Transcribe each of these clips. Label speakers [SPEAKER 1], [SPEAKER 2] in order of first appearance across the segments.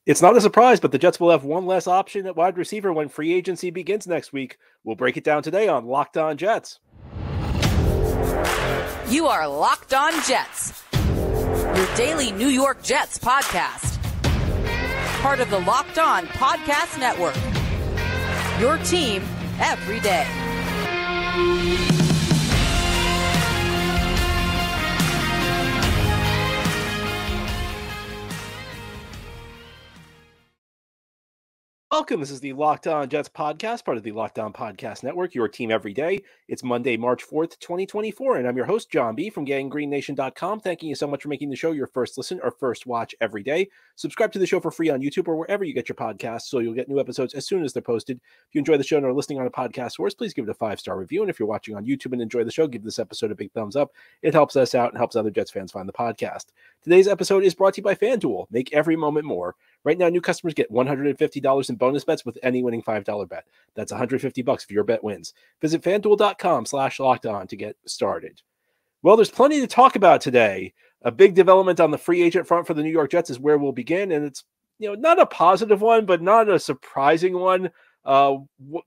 [SPEAKER 1] It's not a surprise, but the Jets will have one less option at wide receiver when free agency begins next week. We'll break it down today on Locked On Jets.
[SPEAKER 2] You are Locked On Jets, your daily New York Jets podcast. Part of the Locked On Podcast Network, your team every day.
[SPEAKER 1] Welcome. This is the Locked On Jets podcast, part of the Locked On Podcast Network, your team every day. It's Monday, March 4th, 2024, and I'm your host, John B. from GangGreenNation.com. Thanking you so much for making the show your first listen or first watch every day. Subscribe to the show for free on YouTube or wherever you get your podcasts so you'll get new episodes as soon as they're posted. If you enjoy the show and are listening on a podcast source, please give it a 5-star review. And if you're watching on YouTube and enjoy the show, give this episode a big thumbs up. It helps us out and helps other Jets fans find the podcast. Today's episode is brought to you by FanDuel. Make every moment more. Right now, new customers get $150 in bonus bets with any winning $5 bet. That's $150 if your bet wins. Visit FanDuel.com/lockedon to get started. Well, there's plenty to talk about today. A big development on the free agent front for the New York Jets is where we'll begin, and it's not a positive one, but not a surprising one.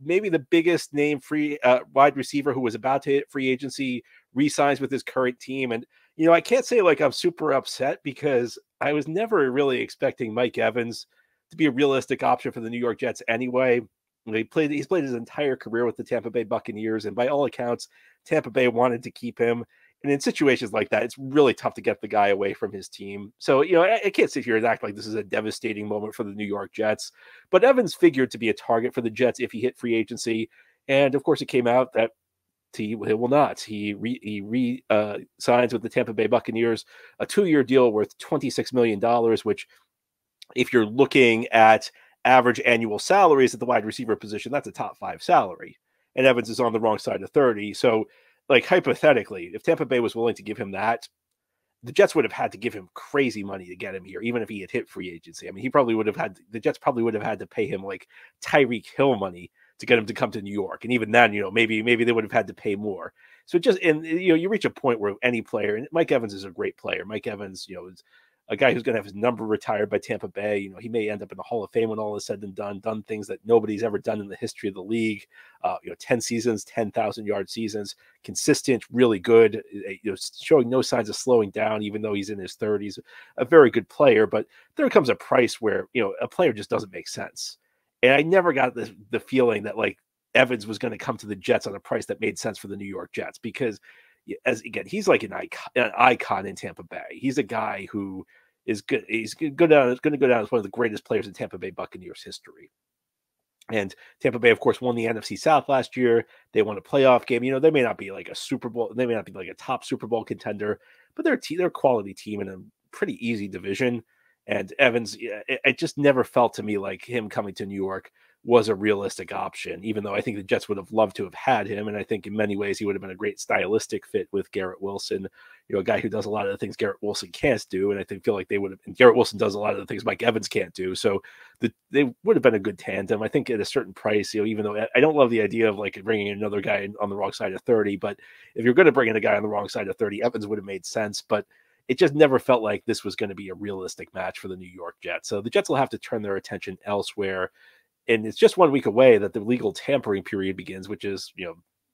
[SPEAKER 1] Maybe the biggest name free wide receiver who was about to hit free agency re-signs with his current team, and I can't say like I'm super upset because I was never really expecting Mike Evans to be a realistic option for the New York Jets anyway. He's played his entire career with the Tampa Bay Buccaneers, and by all accounts, Tampa Bay wanted to keep him. And in situations like that, it's really tough to get the guy away from his team. So, I can't sit here and act like this is a devastating moment for the New York Jets. But Evans figured to be a target for the Jets if he hit free agency. And, of course, it came out that he will not. He signs with the Tampa Bay Buccaneers, a 2-year deal worth $26 million, which, if you're looking at average annual salaries at the wide receiver position, that's a top 5 salary. And Evans is on the wrong side of 30. So, like, hypothetically, if Tampa Bay was willing to give him that, the Jets would have had to give him crazy money to get him here, even if he had hit free agency. I mean, the Jets probably would have had to pay him like Tyreek Hill money to get him to come to New York. And even then, maybe they would have had to pay more. So you reach a point where any player, and Mike Evans is a great player. Mike Evans, is a guy who's going to have his number retired by Tampa Bay. He may end up in the Hall of Fame when all is said and done things that nobody's ever done in the history of the league. 10 seasons, 10,000-yard seasons, consistent, really good, showing no signs of slowing down, even though he's in his 30s, a very good player. But there comes a price where, a player just doesn't make sense. And I never got the feeling that like Evans was going to come to the Jets on a price that made sense for the New York Jets, because he's like an icon in Tampa Bay. He's a guy who is good. He's going to go down as one of the greatest players in Tampa Bay Buccaneers history. And Tampa Bay, of course, won the NFC South last year. They won a playoff game. They may not be like a Super Bowl. They may not be like a top Super Bowl contender, but they're a quality team in a pretty easy division. And Evans, it just never felt to me like him coming to New York was a realistic option, even though I think the Jets would have loved to have had him. And I think in many ways he would have been a great stylistic fit with Garrett Wilson, a guy who does a lot of the things Garrett Wilson can't do. And I feel like they would have, and Garrett Wilson does a lot of the things Mike Evans can't do. So they would have been a good tandem. I think at a certain price, even though I don't love the idea of like bringing another guy on the wrong side of 30, but if you're going to bring in a guy on the wrong side of 30, Evans would have made sense. But it just never felt like this was going to be a realistic match for the New York Jets. So the Jets will have to turn their attention elsewhere. And it's just 1 week away that the legal tampering period begins, which is,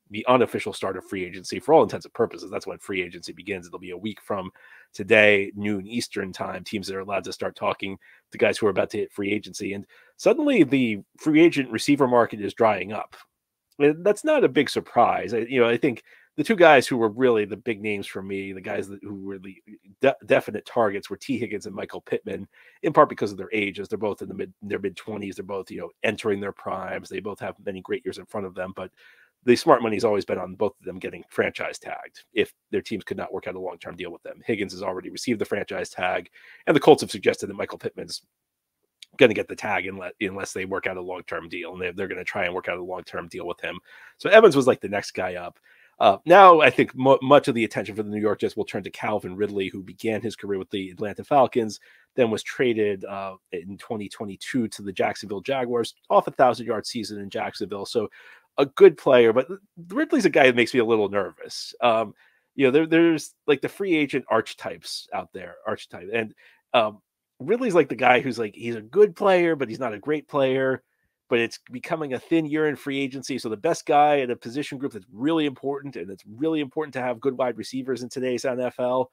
[SPEAKER 1] the unofficial start of free agency for all intents and purposes. That's when free agency begins. It'll be a week from today, noon Eastern time, teams that are allowed to start talking to guys who are about to hit free agency. And suddenly the free agent receiver market is drying up. And that's not a big surprise. I think the two guys who were really the big names for me, the guys who were the definite targets, were T. Higgins and Michael Pittman, in part because of their ages. They're both in their mid-20s. They're both, entering their primes. They both have many great years in front of them. But the smart money's always been on both of them getting franchise tagged if their teams could not work out a long-term deal with them. Higgins has already received the franchise tag, and the Colts have suggested that Michael Pittman's going to get the tag unless they work out a long-term deal, and they're going to try and work out a long-term deal with him. So Evans was like the next guy up. Now, I think much of the attention for the New York Jets will turn to Calvin Ridley, who began his career with the Atlanta Falcons, then was traded in 2022 to the Jacksonville Jaguars, off a 1,000-yard season in Jacksonville. So a good player, but Ridley's a guy that makes me a little nervous. There's like the free agent archetypes out there, and Ridley's like the guy who's like, he's a good player, but he's not a great player. But it's becoming a thin year in free agency. So the best guy in a position group that's really important, and it's really important to have good wide receivers in today's NFL.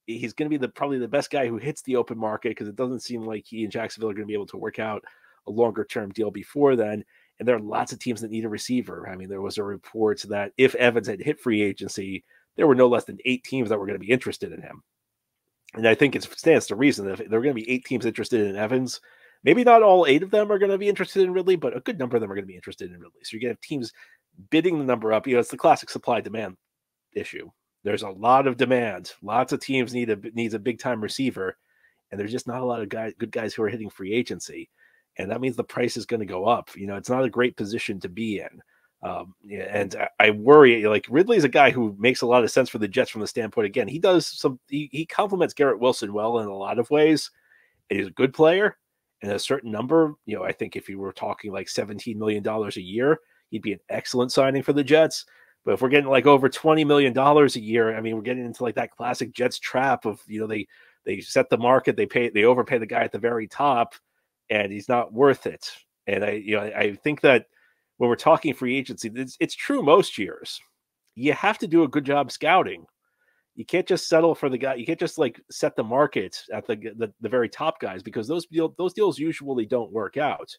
[SPEAKER 1] He's going to be probably the best guy who hits the open market, because it doesn't seem like he and Jacksonville are going to be able to work out a longer term deal before then. And there are lots of teams that need a receiver. I mean, there was a report that if Evans had hit free agency, there were no less than 8 teams that were going to be interested in him. And I think it stands to reason that if there are going to be 8 teams interested in Evans, maybe not all 8 of them are going to be interested in Ridley, but a good number of them are going to be interested in Ridley. So you're going to have teams bidding the number up. It's the classic supply-demand issue. There's a lot of demand. Lots of teams needs a big-time receiver, and there's just not a lot of good guys who are hitting free agency. And that means the price is going to go up. It's not a great position to be in. And I worry, like, Ridley is a guy who makes a lot of sense for the Jets from the standpoint. Again, he complements Garrett Wilson well in a lot of ways. He's a good player, and a certain number, I think if you were talking like $17 million a year, he'd be an excellent signing for the Jets. But if we're getting like over $20 million a year, I mean, we're getting into like that classic Jets trap of, they set the market, they overpay the guy at the very top, and he's not worth it. And I think that when we're talking free agency, it's true most years. You have to do a good job scouting. You can't just settle for the guy. You can't just like set the market at the very top guys, because those deals usually don't work out.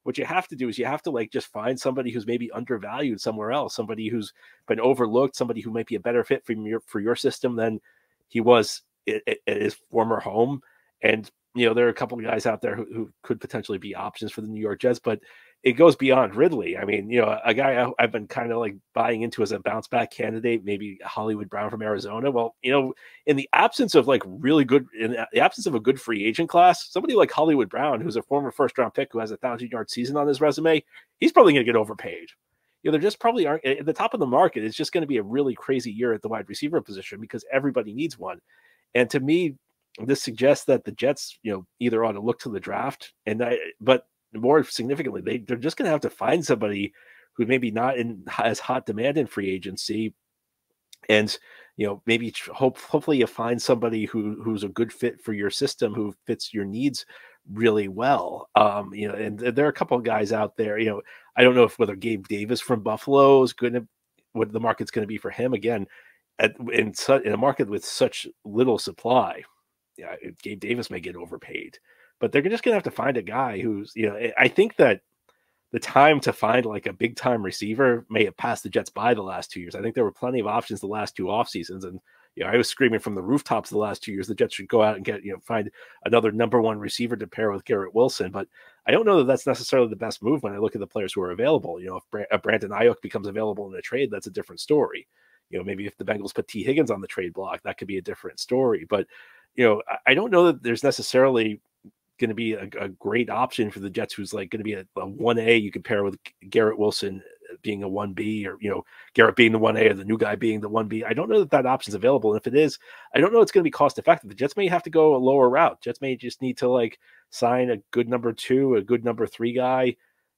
[SPEAKER 1] What you have to do is you have to like just find somebody who's maybe undervalued somewhere else, somebody who's been overlooked, somebody who might be a better fit for your system than he was at his former home. And there are a couple of guys out there who could potentially be options for the New York Jets, but it goes beyond Ridley. I mean, a guy I've been kind of like buying into as a bounce back candidate, maybe Hollywood Brown from Arizona. Well, in the absence of in the absence of a good free agent class, somebody like Hollywood Brown, who's a former first round pick who has a 1,000-yard season on his resume, he's probably going to get overpaid. There just probably aren't at the top of the market. It's just going to be a really crazy year at the wide receiver position because everybody needs one. And to me, this suggests that the Jets, either ought to look to the draft, but more significantly, they're just going to have to find somebody who maybe not in as hot demand in free agency, and maybe hopefully you find somebody who's a good fit for your system, who fits your needs really well. And there are a couple of guys out there. I don't know whether Gabe Davis from Buffalo is going to what the market's going to be for him again in a market with such little supply. Yeah, Gabe Davis may get overpaid, but they're just going to have to find a guy who's, I think that the time to find like a big time receiver may have passed the Jets by the last 2 years. I think there were plenty of options the last 2 off seasons. And, I was screaming from the rooftops the last 2 years, the Jets should go out and get, find another number 1 receiver to pair with Garrett Wilson. But I don't know that that's necessarily the best move when I look at the players who are available. If Brandon Ayuk becomes available in a trade, that's a different story. Maybe if the Bengals put T. Higgins on the trade block, that could be a different story. But, I don't know that there's necessarily going to be a great option for the Jets who's like going to be a 1A you can pair with Garrett Wilson being a 1B, or Garrett being the 1A or the new guy being the 1B. I don't know that option's available, and if it is, I don't know it's going to be cost effective. The Jets may have to go a lower route. Jets may just need to like sign a good number 2, a good number 3 guy,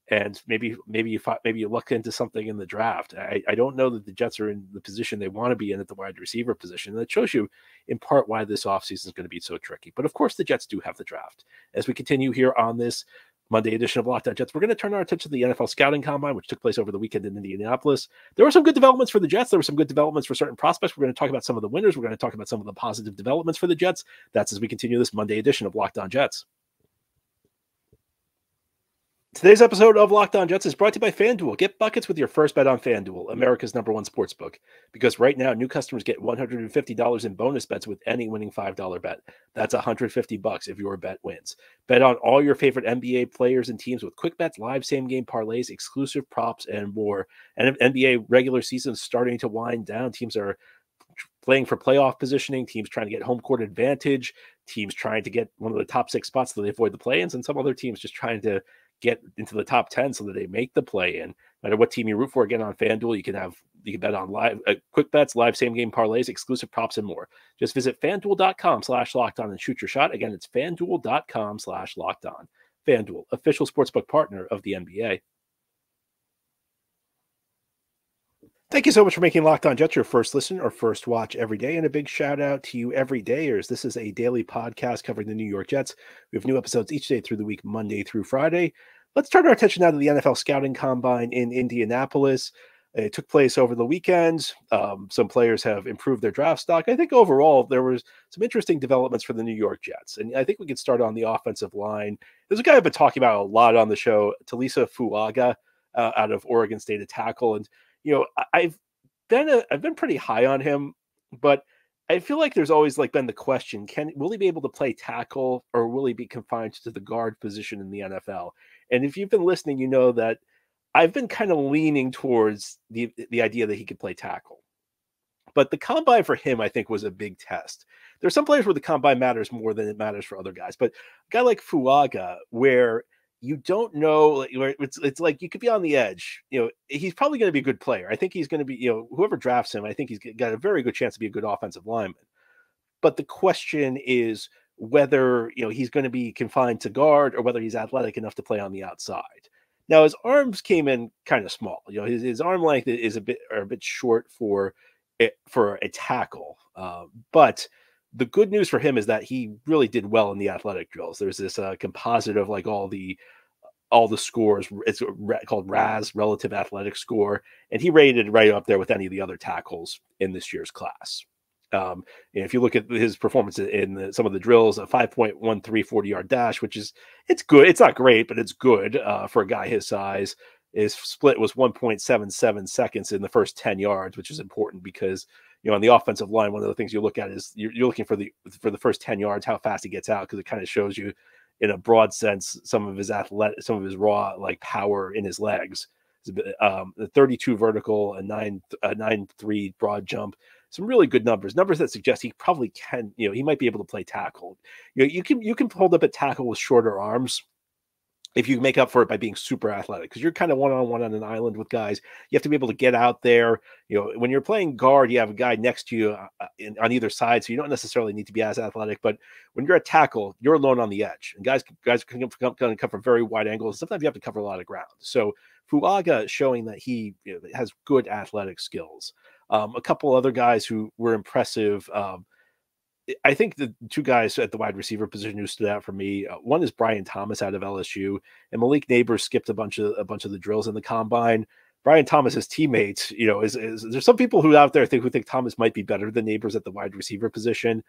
[SPEAKER 1] and maybe you look into something in the draft. I don't know that the Jets are in the position they want to be in at the wide receiver position. And that shows you in part why this offseason is going to be so tricky. But of course, the Jets do have the draft. As we continue here on this Monday edition of Locked On Jets, we're going to turn our attention to the NFL Scouting Combine, which took place over the weekend in Indianapolis. There were some good developments for the Jets. There were some good developments for certain prospects. We're going to talk about some of the winners. We're going to talk about some of the positive developments for the Jets. That's as we continue this Monday edition of Locked On Jets. Today's episode of Locked On Jets is brought to you by FanDuel. Get buckets with your first bet on FanDuel, America's #1 sportsbook. Because right now, new customers get $150 in bonus bets with any winning $5 bet. That's $150 if your bet wins. Bet on all your favorite NBA players and teams with quick bets, live same-game parlays, exclusive props, and more. And NBA regular season is starting to wind down. Teams are playing for playoff positioning, teams trying to get home court advantage, teams trying to get one of the top 6 spots so they avoid the play-ins, and some other teams just trying to get into the top 10 so that they make the play-in. No matter what team you root for, again, on FanDuel, you can bet on live quick bets, live same-game parlays, exclusive props, and more. Just visit FanDuel.com/lockedon and shoot your shot. Again, it's FanDuel.com/lockedon. FanDuel, official sportsbook partner of the NBA. Thank you so much for making Locked On Jets your first listen or first watch every day. And a big shout out to you everydayers. This is a daily podcast covering the New York Jets. We have new episodes each day through the week, Monday through Friday. Let's turn our attention now to the NFL Scouting Combine in Indianapolis. It took place over the weekend. Some players have improved their draft stock. I think overall there was some interesting developments for the New York Jets. And I think we could start on the offensive line. There's a guy I've been talking about a lot on the show, Talisa Fuaga, out of Oregon State, a tackle. And I've been pretty high on him, but I feel like there's always been the question: will he be able to play tackle, or will he be confined to the guard position in the NFL? And if you've been listening, you know that I've been kind of leaning towards the idea that he could play tackle. But the combine for him, I think, was a big test. There's some players where the combine matters more than it matters for other guys, but a guy like Fuaga, where you don't know, it's like you could be on the edge. He's probably going to be a good player. I think he's going to be, whoever drafts him, I think he's got a very good chance to be a good offensive lineman. But the question is whether, he's going to be confined to guard or whether he's athletic enough to play on the outside. Now, his arms came in kind of small. His arm length is a bit short for a tackle. But the good news for him is that he really did well in the athletic drills. There's this composite of all the scores. It's called RAS, relative athletic score, and he rated right up there with any of the other tackles in this year's class. And if you look at his performance in some of the drills, a 5.13 40-yard dash, it's good. It's not great, but it's good for a guy his size. His split was 1.77 seconds in the first 10 yards, which is important because on the offensive line, one of the things you look at is you're looking for the first 10 yards, how fast he gets out, because it kind of shows you in a broad sense some of his raw power in his legs. The 32 vertical, a 9.3 broad jump, some really good numbers that suggest he probably can, he might be able to play tackle. You can hold up at tackle with shorter arms if you make up for it by being super athletic, because you're kind of one-on-one on an island with guys. You have to be able to get out there. When you're playing guard, you have a guy next to you on either side, so you don't necessarily need to be as athletic. But when you're at tackle, you're alone on the edge, and guys can come from very wide angles. Sometimes you have to cover a lot of ground. So Fuaga showing that he has good athletic skills. A couple other guys who were impressive. I think the two guys at the wide receiver position who stood out for me, one is Brian Thomas out of LSU, and Malik Neighbors skipped a bunch of the drills in the combine. Brian Thomas's teammates, there's some people who out there who think Thomas might be better than Neighbors at the wide receiver position.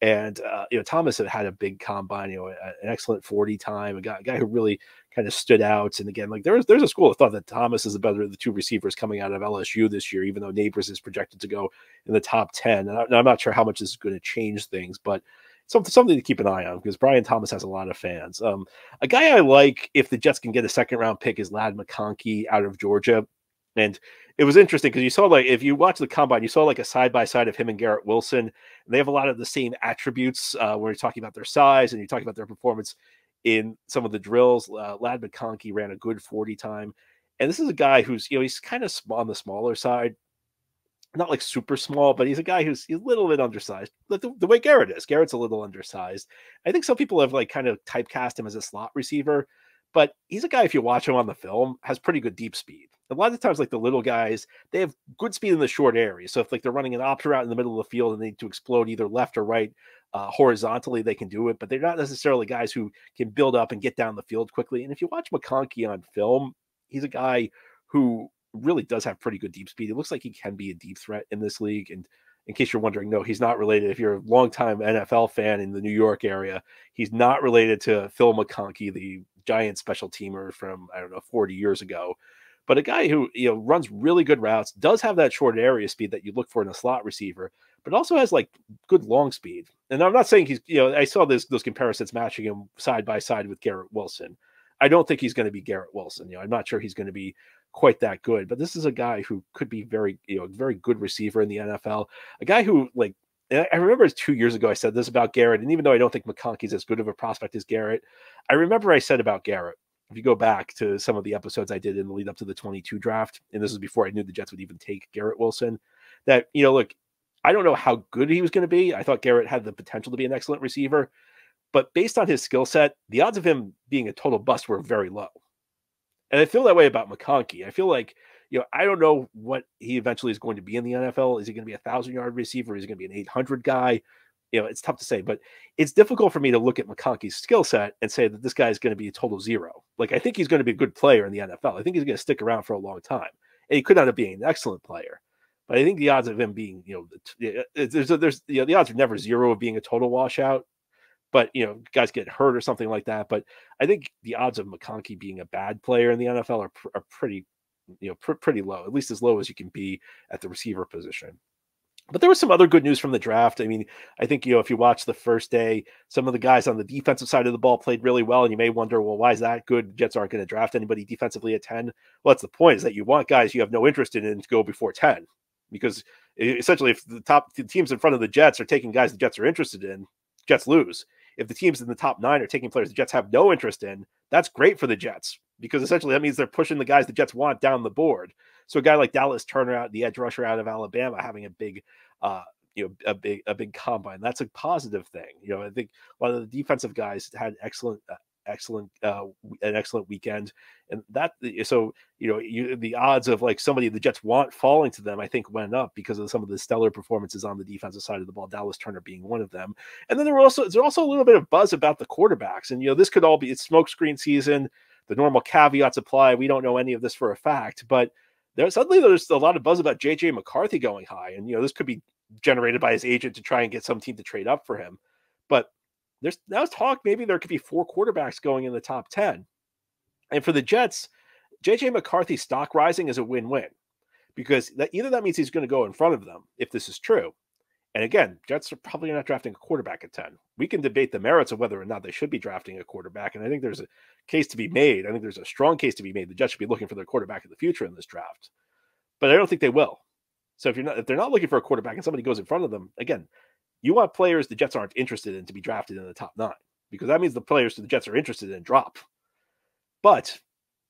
[SPEAKER 1] And, Thomas had a big combine, an excellent 40 time, a guy who really kind of stood out. And again, there's a school of thought that Thomas is the better of the two receivers coming out of LSU this year, even though Neighbors is projected to go in the top 10. And I'm not sure how much this is going to change things, but something to keep an eye on, because Brian Thomas has a lot of fans. A guy I like, if the Jets can get a second round pick, is Ladd McConkey out of Georgia. And it was interesting because you saw, if you watch the combine, you saw a side-by-side of him and Garrett Wilson. And they have a lot of the same attributes when you're talking about their size and you're talking about their performance in some of the drills. Ladd McConkey ran a good 40 time. And this is a guy who's, he's kind of on the smaller side. Not super small, but he's a guy who's a little bit undersized. The way Garrett is. Garrett's a little undersized. I think some people have kind of typecast him as a slot receiver. But he's a guy, if you watch him on the film, has pretty good deep speed. A lot of times, the little guys, they have good speed in the short area. So if they're running an option route in the middle of the field and they need to explode either left or right horizontally, they can do it. But they're not necessarily guys who can build up and get down the field quickly. And if you watch McConkey on film, he's a guy who really does have pretty good deep speed. It looks like he can be a deep threat in this league. And in case you're wondering, no, he's not related. If you're a longtime NFL fan in the New York area, he's not related to Phil McConkey, the Giant special teamer from, 40 years ago. But a guy who, runs really good routes, does have that short area speed that you look for in a slot receiver, but also has good long speed. And I'm not saying he's, I saw those comparisons matching him side by side with Garrett Wilson. I don't think he's going to be Garrett Wilson. I'm not sure he's going to be quite that good, but this is a guy who could be very good receiver in the NFL. A guy who I remember 2 years ago I said this about Garrett, and even though I don't think McConkey's as good of a prospect as Garrett, I remember I said about Garrett, if you go back to some of the episodes I did in the lead up to the 22 draft, and this was before I knew the Jets would even take Garrett Wilson, that, look, I don't know how good he was going to be. I thought Garrett had the potential to be an excellent receiver, but based on his skill set, the odds of him being a total bust were very low. And I feel that way about McConkey. I feel like, I don't know what he eventually is going to be in the NFL. Is he going to be 1,000-yard receiver? Is he going to be an 800 guy? It's tough to say, but it's difficult for me to look at McConkey's skill set and say that this guy is going to be a total zero. Like, I think he's going to be a good player in the NFL. I think he's going to stick around for a long time, and he could end up being an excellent player. But I think the odds of him being, the odds are never zero of being a total washout. But guys get hurt or something like that. But I think the odds of McConkey being a bad player in the NFL are pretty, pretty low, at least as low as you can be at the receiver position. But there was some other good news from the draft. I mean, I think, if you watch the first day, some of the guys on the defensive side of the ball played really well. And you may wonder, well, why is that good? Jets aren't going to draft anybody defensively at 10. Well, that's the point, is that you want guys you have no interest in to go before 10. Because essentially, if the teams in front of the Jets are taking guys the Jets are interested in, Jets lose. If the teams in the top 9 are taking players the Jets have no interest in, that's great for the Jets, because essentially that means they're pushing the guys the Jets want down the board. So a guy like Dallas Turner, the edge rusher out of Alabama, having a big, a big combine, that's a positive thing. I think a lot of the defensive guys had an excellent weekend, and that the odds of like somebody the Jets want falling to them, I think, went up because of some of the stellar performances on the defensive side of the ball, Dallas Turner being one of them. And then there's also a little bit of buzz about the quarterbacks, and this could all be, it's smokescreen season, the normal caveats apply. We don't know any of this for a fact, but there's a lot of buzz about JJ McCarthy going high, and this could be generated by his agent to try and get some team to trade up for him. But there's now talk maybe there could be 4 quarterbacks going in the top 10. And for the Jets, JJ McCarthy stock rising is a win-win, because that means he's going to go in front of them if this is true. And again, Jets are probably not drafting a quarterback at 10. We can debate the merits of whether or not they should be drafting a quarterback, and I think there's a case to be made. I think there's a strong case to be made. The Jets should be looking for their quarterback in the future in this draft. But I don't think they will. So if they're not looking for a quarterback and somebody goes in front of them, again, you want players the Jets aren't interested in to be drafted in the top 9, because that means the players the Jets are interested in drop. But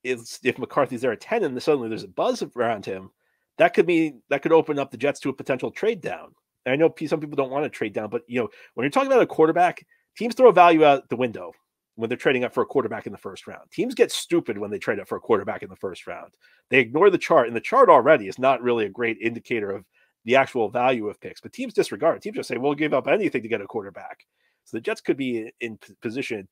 [SPEAKER 1] if McCarthy's there at 10 and suddenly there's a buzz around him, that could open up the Jets to a potential trade down. And I know some people don't want to trade down, but when you're talking about a quarterback, teams throw value out the window when they're trading up for a quarterback in the first round. Teams get stupid when they trade up for a quarterback in the first round. They ignore the chart, and the chart already is not really a great indicator of the actual value of picks, but teams disregard it. Teams just say, we'll give up anything to get a quarterback. So the Jets could be in position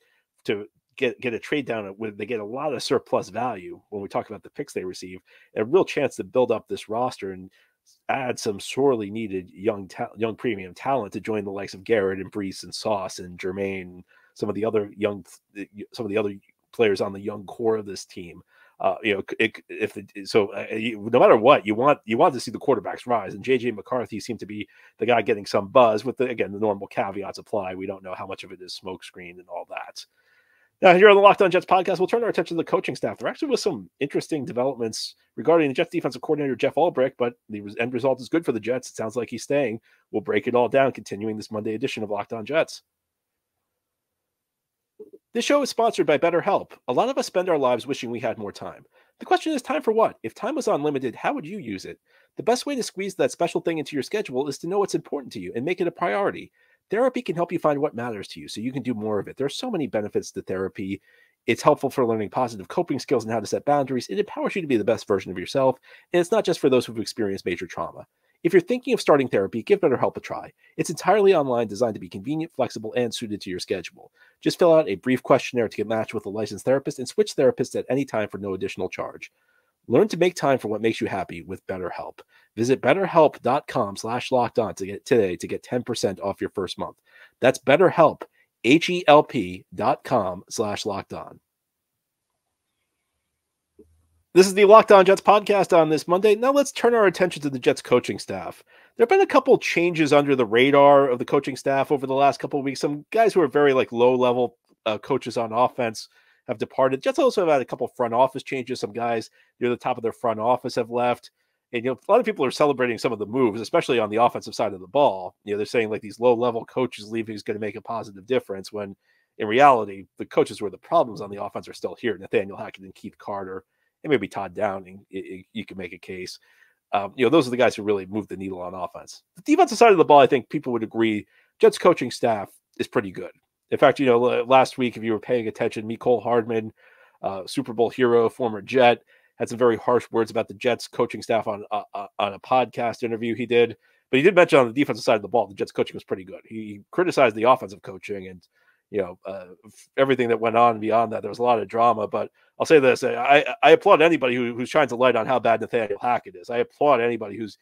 [SPEAKER 1] to get a trade down where they get a lot of surplus value when we talk about the picks they receive, a real chance to build up this roster and add some sorely needed young premium talent to join the likes of Garrett and Brees and Sauce and Jermaine, some of the other players on the young core of this team. No matter what, you want to see the quarterbacks rise, and JJ McCarthy seemed to be the guy getting some buzz. With the normal caveats apply. We don't know how much of it is smokescreen and all that. Now, here on the Locked On Jets podcast, we'll turn our attention to the coaching staff. There actually was some interesting developments regarding the Jets defensive coordinator Jeff Ulbrich, but the end result is good for the Jets. It sounds like he's staying. We'll break it all down, continuing this Monday edition of Locked On Jets. This show is sponsored by BetterHelp. A lot of us spend our lives wishing we had more time. The question is, time for what? If time was unlimited, how would you use it? The best way to squeeze that special thing into your schedule is to know what's important to you and make it a priority. Therapy can help you find what matters to you so you can do more of it. There are so many benefits to therapy. It's helpful for learning positive coping skills and how to set boundaries. It empowers you to be the best version of yourself. And it's not just for those who've experienced major trauma. If you're thinking of starting therapy, give BetterHelp a try. It's entirely online, designed to be convenient, flexible, and suited to your schedule. Just fill out a brief questionnaire to get matched with a licensed therapist and switch therapists at any time for no additional charge. Learn to make time for what makes you happy with BetterHelp. Visit betterhelp.com/lockedon today to get 10% off your first month. That's BetterHelp, HELP.com/lockedon. This is the Locked On Jets podcast on this Monday. Now let's turn our attention to the Jets coaching staff. There have been a couple changes under the radar of the coaching staff over the last couple of weeks. Some guys who are very low-level coaches on offense have departed. Jets also have had a couple front office changes. Some guys near the top of their front office have left. And a lot of people are celebrating some of the moves, especially on the offensive side of the ball. They're saying these low-level coaches leaving is going to make a positive difference, when in reality, the coaches who are the problems on the offense are still here. Nathaniel Hackett and Keith Carter, and maybe Todd Downing, you can make a case. Those are the guys who really move the needle on offense. The defensive side of the ball, I think people would agree, Jets coaching staff is pretty good. In fact, last week, if you were paying attention, Mecole Hardman, Super Bowl hero, former Jet, had some very harsh words about the Jets coaching staff on a podcast interview he did. But he did mention on the defensive side of the ball, the Jets coaching was pretty good. He criticized the offensive coaching and, everything that went on beyond that. There was a lot of drama, but I'll say this: I applaud anybody who shines a light on how bad Nathaniel Hackett is. I applaud anybody who's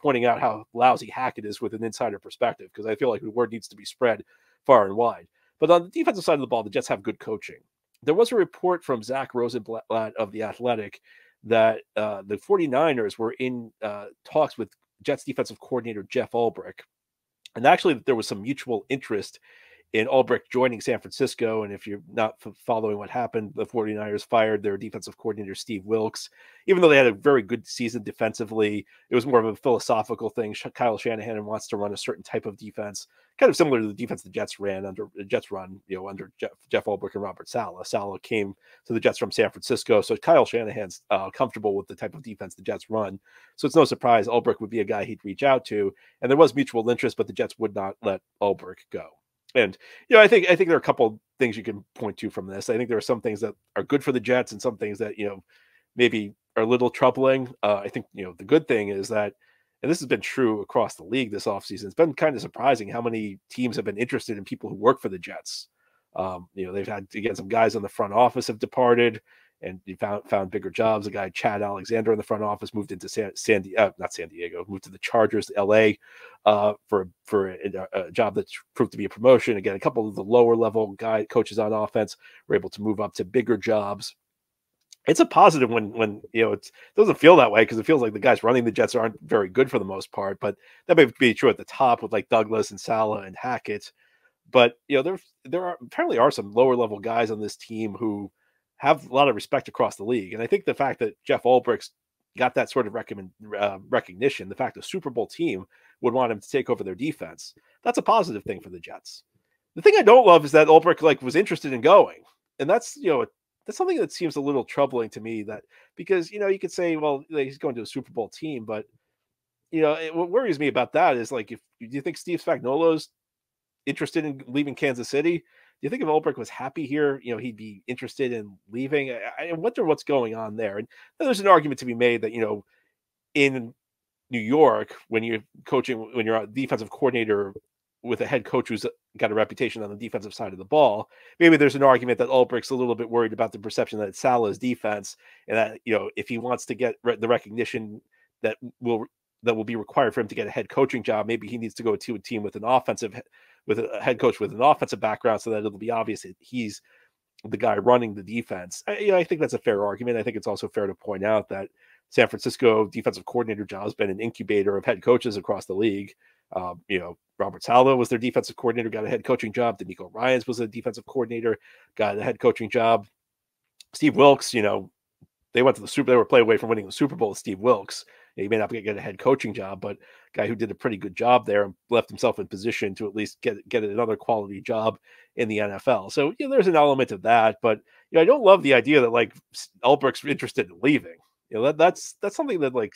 [SPEAKER 1] pointing out how lousy Hackett is with an insider perspective, because I feel like the word needs to be spread far and wide. But on the defensive side of the ball, the Jets have good coaching. There was a report from Zach Rosenblatt of The Athletic that the 49ers were in talks with Jets defensive coordinator Jeff Ulbrich, and actually there was some mutual interest in Ulbrich joining San Francisco. And if you're not following what happened, the 49ers fired their defensive coordinator, Steve Wilks. Even though they had a very good season defensively, it was more of a philosophical thing. Kyle Shanahan wants to run a certain type of defense, kind of similar to the defense the Jets ran under under Jeff Ulbrich and Robert Saleh. Saleh came to the Jets from San Francisco, so Kyle Shanahan's comfortable with the type of defense the Jets run. So it's no surprise Ulbrich would be a guy he'd reach out to. And there was mutual interest, but the Jets would not let Ulbrich go. And, I think there are a couple of things you can point to from this. I think there are some things that are good for the Jets and some things that, maybe are a little troubling. I think, the good thing is that, and this has been true across the league this offseason, it's been kind of surprising how many teams have been interested in people who work for the Jets. They've had, again, some guys in the front office have departed and you found bigger jobs. A guy, Chad Alexander, in the front office moved into moved to the Chargers, LA, for a job that proved to be a promotion. Again, a couple of the lower level coaches on offense were able to move up to bigger jobs. It's a positive when it doesn't feel that way, because it feels like the guys running the Jets aren't very good for the most part. But that may be true at the top with like Douglas and Saleh and Hackett. But there apparently are some lower level guys on this team who have a lot of respect across the league. And I think the fact that Jeff Ulbrich got that sort of recognition, the fact a Super Bowl team would want him to take over their defense, that's a positive thing for the Jets. The thing I don't love is that Ulbrich was interested in going. And that's something that seems a little troubling to me, that because, you could say, well, he's going to a Super Bowl team, but what worries me about that is, do you think Steve Spagnuolo's interested in leaving Kansas City? Do you think if Ulbrich was happy here, he'd be interested in leaving? I wonder what's going on there. And there's an argument to be made that, in New York, when you're a defensive coordinator with a head coach who's got a reputation on the defensive side of the ball, maybe there's an argument that Ulbrich's a little bit worried about the perception that it's Saleh's defense, and that, if he wants to get the recognition that will be required for him to get a head coaching job, maybe he needs to go to a team with a head coach with an offensive background, so that it'll be obvious that he's the guy running the defense. I think that's a fair argument. I think it's also fair to point out that San Francisco defensive coordinator job has been an incubator of head coaches across the league. Robert Saleh was their defensive coordinator, got a head coaching job. D'Amico Ryans was a defensive coordinator, got a head coaching job. Steve Wilks, they went to the Super. They were play away from winning the Super Bowl with Steve Wilks. He may not get a head coaching job, but a guy who did a pretty good job there and left himself in position to at least get another quality job in the NFL. So there's an element of that, but I don't love the idea that Ulbrich's interested in leaving. That's something that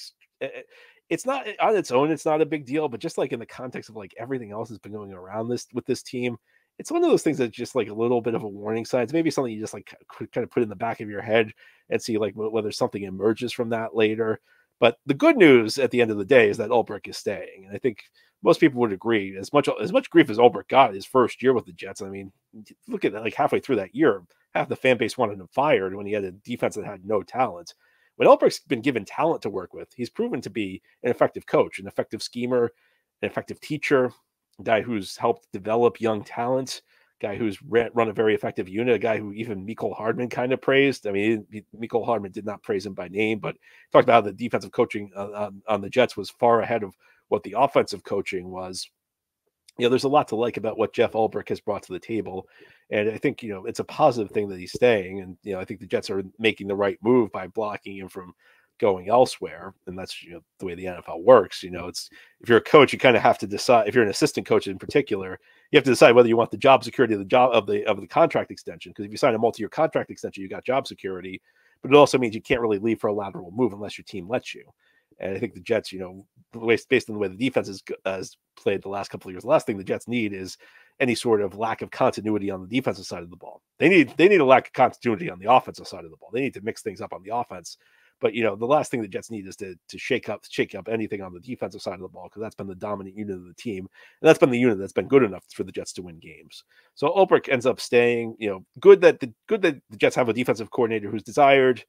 [SPEAKER 1] it's not on its own, it's not a big deal, but just in the context of everything else that's been going around with this team, it's one of those things that's just a little bit of a warning sign. It's maybe something you just kind of put in the back of your head and see whether something emerges from that later. But the good news at the end of the day is that Ulbrich is staying. And I think most people would agree, as much grief as Ulbrich got his first year with the Jets. I mean, look at that, halfway through that year, half the fan base wanted him fired when he had a defense that had no talent. When Ulbrich's been given talent to work with, he's proven to be an effective coach, an effective schemer, an effective teacher, a guy who's helped develop young talent, a guy who's run a very effective unit, a guy who even Mecole Hardman kind of praised. I mean, Mecole Hardman did not praise him by name, but talked about how the defensive coaching on the Jets was far ahead of what the offensive coaching was. There's a lot to like about what Jeff Ulbrich has brought to the table. And I think, it's a positive thing that he's staying. And, I think the Jets are making the right move by blocking him from going elsewhere. And that's, the way the NFL works. It's, if you're a coach, you kind of have to decide, if you're an assistant coach in particular, you have to decide whether you want the job security of the contract extension. Because if you sign a multi-year contract extension, you got job security, but it also means you can't really leave for a lateral move unless your team lets you. And I think the Jets, based on the way the defense has played the last couple of years, the last thing the Jets need is any sort of lack of continuity on the defensive side of the ball. They need a lack of continuity on the offensive side of the ball. They need to mix things up on the offense. But the last thing the Jets need is to shake up anything on the defensive side of the ball, because that's been the dominant unit of the team, and that's been the unit that's been good enough for the Jets to win games. So Ulbrich ends up staying. Good that the Jets have a defensive coordinator who's desired.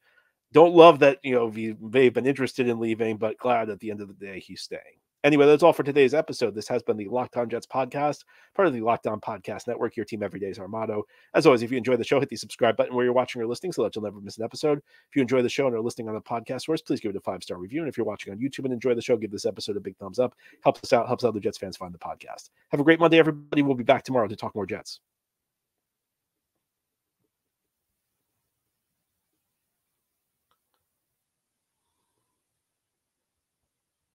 [SPEAKER 1] Don't love that he may have been interested in leaving, but glad at the end of the day he's staying. Anyway, that's all for today's episode. This has been the Locked On Jets podcast, part of the Locked On Podcast Network. Your team every day is our motto. As always, if you enjoy the show, hit the subscribe button where you're watching or listening so that you'll never miss an episode. If you enjoy the show and are listening on the podcast source, please give it a 5-star review. And if you're watching on YouTube and enjoy the show, give this episode a big thumbs up. Helps us out, helps other Jets fans find the podcast. Have a great Monday, everybody. We'll be back tomorrow to talk more Jets.